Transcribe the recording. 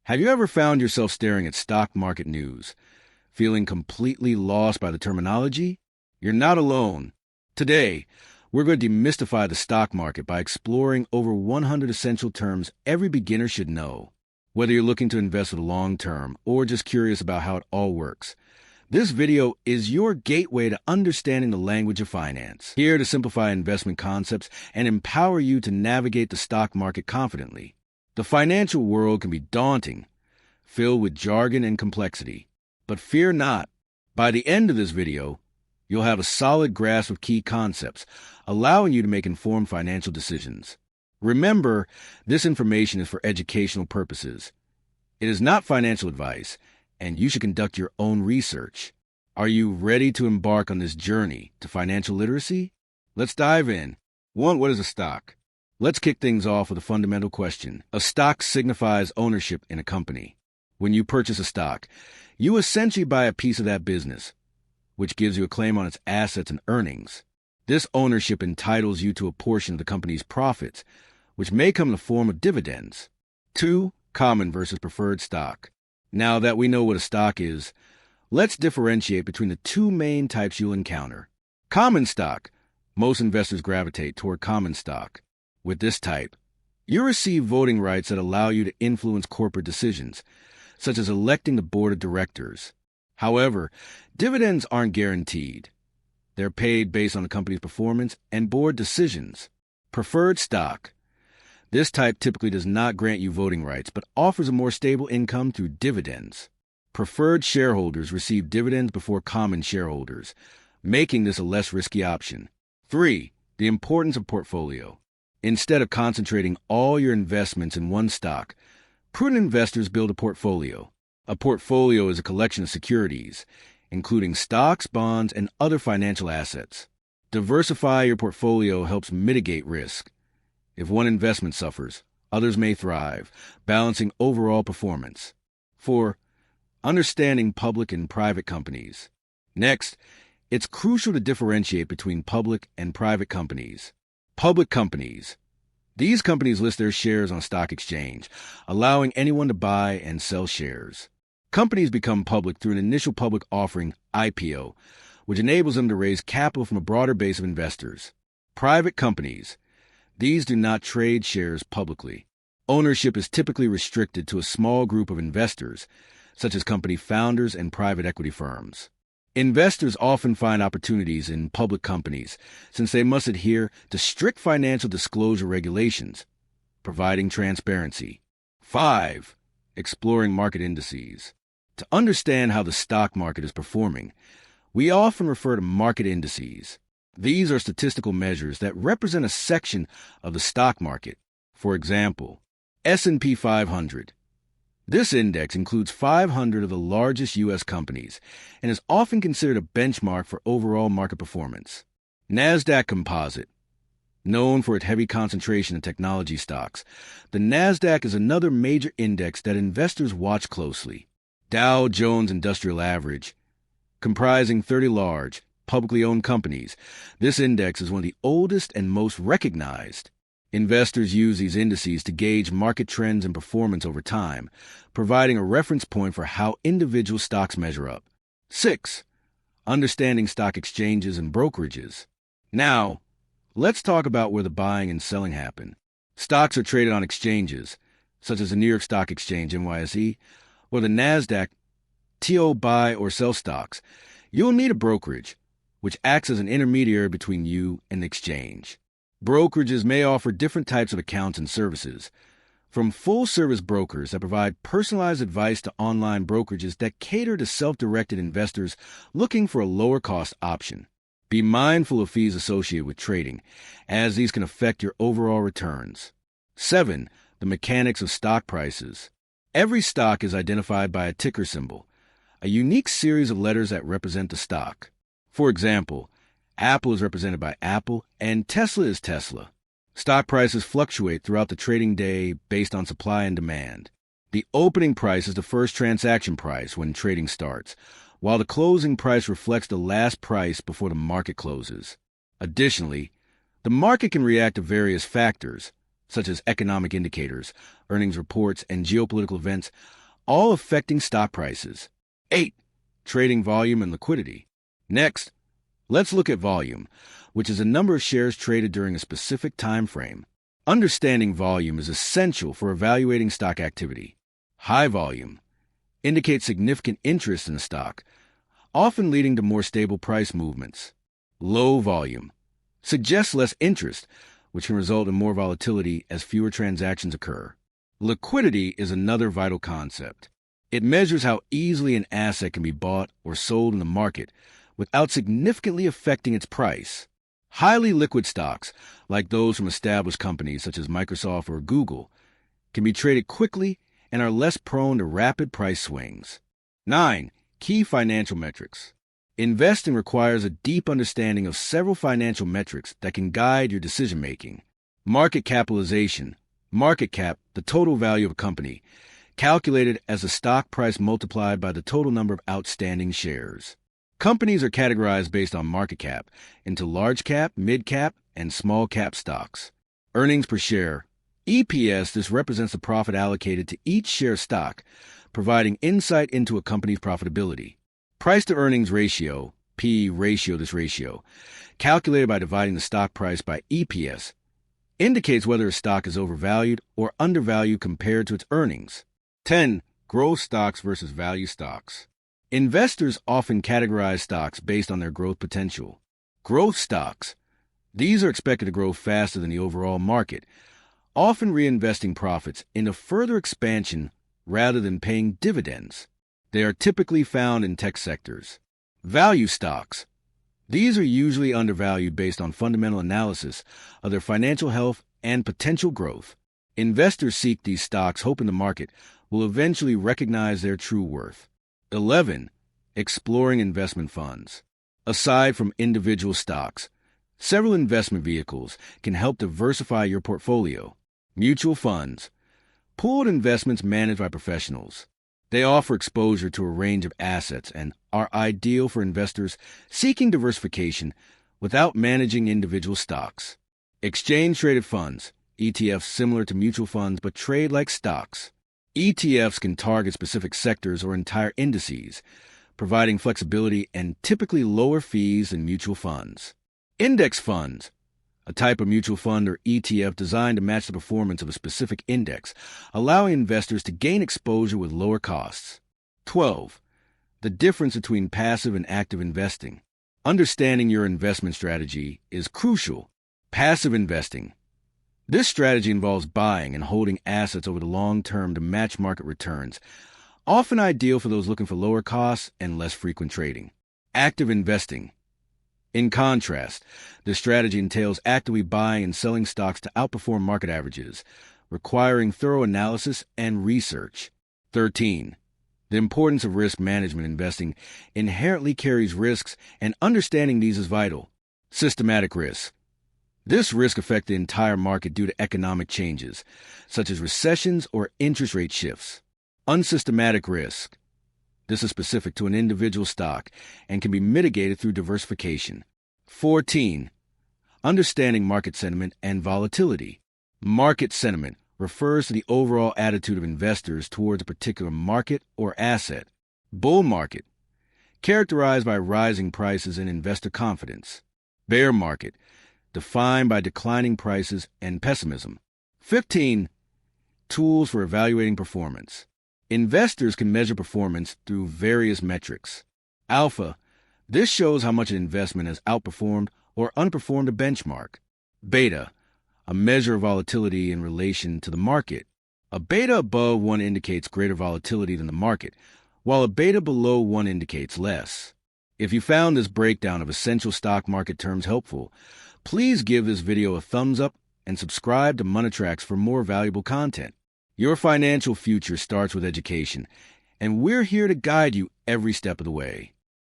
Have you ever found yourself staring at stock market news, feeling completely lost by the terminology? You're not alone. Today, we're going to demystify the stock market by exploring over 100 essential terms every beginner should know. Whether you're looking to invest for the long term or just curious about how it all works, this video is your gateway to understanding the language of finance. Here to simplify investment concepts and empower you to navigate the stock market confidently. The financial world can be daunting, filled with jargon and complexity. But fear not. By the end of this video, you'll have a solid grasp of key concepts, allowing you to make informed financial decisions. Remember, this information is for educational purposes. It is not financial advice, and you should conduct your own research. Are you ready to embark on this journey to financial literacy? Let's dive in. 1. What is a stock? Let's kick things off with a fundamental question. A stock signifies ownership in a company. When you purchase a stock, you essentially buy a piece of that business, which gives you a claim on its assets and earnings. This ownership entitles you to a portion of the company's profits, which may come in the form of dividends. 2. Common versus preferred stock. Now that we know what a stock is, let's differentiate between the two main types you'll encounter. Common stock. Most investors gravitate toward common stock. With this type, you receive voting rights that allow you to influence corporate decisions, such as electing the board of directors. However, dividends aren't guaranteed. They're paid based on the company's performance and board decisions. Preferred stock. This type typically does not grant you voting rights, but offers a more stable income through dividends. Preferred shareholders receive dividends before common shareholders, making this a less risky option. 3. The importance of portfolio. Instead of concentrating all your investments in one stock, prudent investors build a portfolio. A portfolio is a collection of securities, including stocks, bonds, and other financial assets. Diversify your portfolio helps mitigate risk. If one investment suffers, others may thrive, balancing overall performance. 4. Understanding public and private companies. Next, it's crucial to differentiate between public and private companies. Public companies. These companies list their shares on a stock exchange, allowing anyone to buy and sell shares. Companies become public through an initial public offering, IPO, which enables them to raise capital from a broader base of investors. Private companies. These do not trade shares publicly. Ownership is typically restricted to a small group of investors, such as company founders and private equity firms. Investors often find opportunities in public companies since they must adhere to strict financial disclosure regulations, providing transparency. 5. Exploring market indices. To understand how the stock market is performing, we often refer to market indices. These are statistical measures that represent a section of the stock market. For example, S&P 500. This index includes 500 of the largest U.S. companies and is often considered a benchmark for overall market performance. NASDAQ Composite. Known for its heavy concentration in technology stocks, the NASDAQ is another major index that investors watch closely. Dow Jones Industrial Average. Comprising 30 large, publicly owned companies, this index is one of the oldest and most recognized. Investors use these indices to gauge market trends and performance over time, providing a reference point for how individual stocks measure up. 6. Understanding stock exchanges and brokerages. Now, let's talk about where the buying and selling happen. Stocks are traded on exchanges, such as the New York Stock Exchange, NYSE, or the NASDAQ. To buy or sell stocks, you'll need a brokerage, which acts as an intermediary between you and the exchange. Brokerages may offer different types of accounts and services, from full-service brokers that provide personalized advice to online brokerages that cater to self-directed investors looking for a lower-cost option. Be mindful of fees associated with trading, as these can affect your overall returns. 7. The mechanics of stock prices. Every stock is identified by a ticker symbol, a unique series of letters that represent the stock. For example, Apple is represented by Apple, and Tesla is Tesla. Stock prices fluctuate throughout the trading day based on supply and demand. The opening price is the first transaction price when trading starts, while the closing price reflects the last price before the market closes. Additionally, the market can react to various factors, such as economic indicators, earnings reports, and geopolitical events, all affecting stock prices. 8. Trading volume and liquidity. Next, let's look at volume, which is a number of shares traded during a specific time frame. Understanding volume is essential for evaluating stock activity. High volume indicates significant interest in a stock, often leading to more stable price movements. Low volume suggests less interest, which can result in more volatility as fewer transactions occur. Liquidity is another vital concept. It measures how easily an asset can be bought or sold in the market without significantly affecting its price. Highly liquid stocks, like those from established companies such as Microsoft or Google, can be traded quickly and are less prone to rapid price swings. 9. Key financial metrics. Investing requires a deep understanding of several financial metrics that can guide your decision-making. Market capitalization. Market cap, the total value of a company, calculated as the stock price multiplied by the total number of outstanding shares. Companies are categorized based on market cap into large cap, mid cap, and small cap stocks. Earnings per share. EPS, this represents the profit allocated to each share of stock, providing insight into a company's profitability. Price to earnings ratio, P ratio, this ratio, calculated by dividing the stock price by EPS, indicates whether a stock is overvalued or undervalued compared to its earnings. 10. Growth stocks versus value stocks. Investors often categorize stocks based on their growth potential. Growth stocks. These are expected to grow faster than the overall market, often reinvesting profits into further expansion rather than paying dividends. They are typically found in tech sectors. Value stocks. These are usually undervalued based on fundamental analysis of their financial health and potential growth. Investors seek these stocks hoping the market will eventually recognize their true worth. 11. Exploring investment funds. Aside from individual stocks, several investment vehicles can help diversify your portfolio. Mutual funds. Pooled investments managed by professionals. They offer exposure to a range of assets and are ideal for investors seeking diversification without managing individual stocks. Exchange-traded funds, ETFs similar to mutual funds but trade like stocks. ETFs can target specific sectors or entire indices, providing flexibility and typically lower fees than mutual funds. Index funds, a type of mutual fund or ETF designed to match the performance of a specific index, allowing investors to gain exposure with lower costs. 12. The difference between passive and active investing. Understanding your investment strategy is crucial. Passive investing. This strategy involves buying and holding assets over the long term to match market returns, often ideal for those looking for lower costs and less frequent trading. Active investing. In contrast, this strategy entails actively buying and selling stocks to outperform market averages, requiring thorough analysis and research. 13. The importance of risk management. Investing inherently carries risks, and understanding these is vital. Systematic risk. This risk affects the entire market due to economic changes, such as recessions or interest rate shifts. Unsystematic risk. This is specific to an individual stock and can be mitigated through diversification. 14. Understanding market sentiment and volatility. Market sentiment refers to the overall attitude of investors towards a particular market or asset. Bull market, characterized by rising prices and investor confidence. Bear market, defined by declining prices and pessimism. 15. Tools for evaluating performance. Investors can measure performance through various metrics. Alpha. This shows how much an investment has outperformed or underperformed a benchmark. Beta. A measure of volatility in relation to the market. A beta above 1 indicates greater volatility than the market, while a beta below 1 indicates less. If you found this breakdown of essential stock market terms helpful, please give this video a thumbs up and subscribe to Monetrax for more valuable content. Your financial future starts with education, and we're here to guide you every step of the way.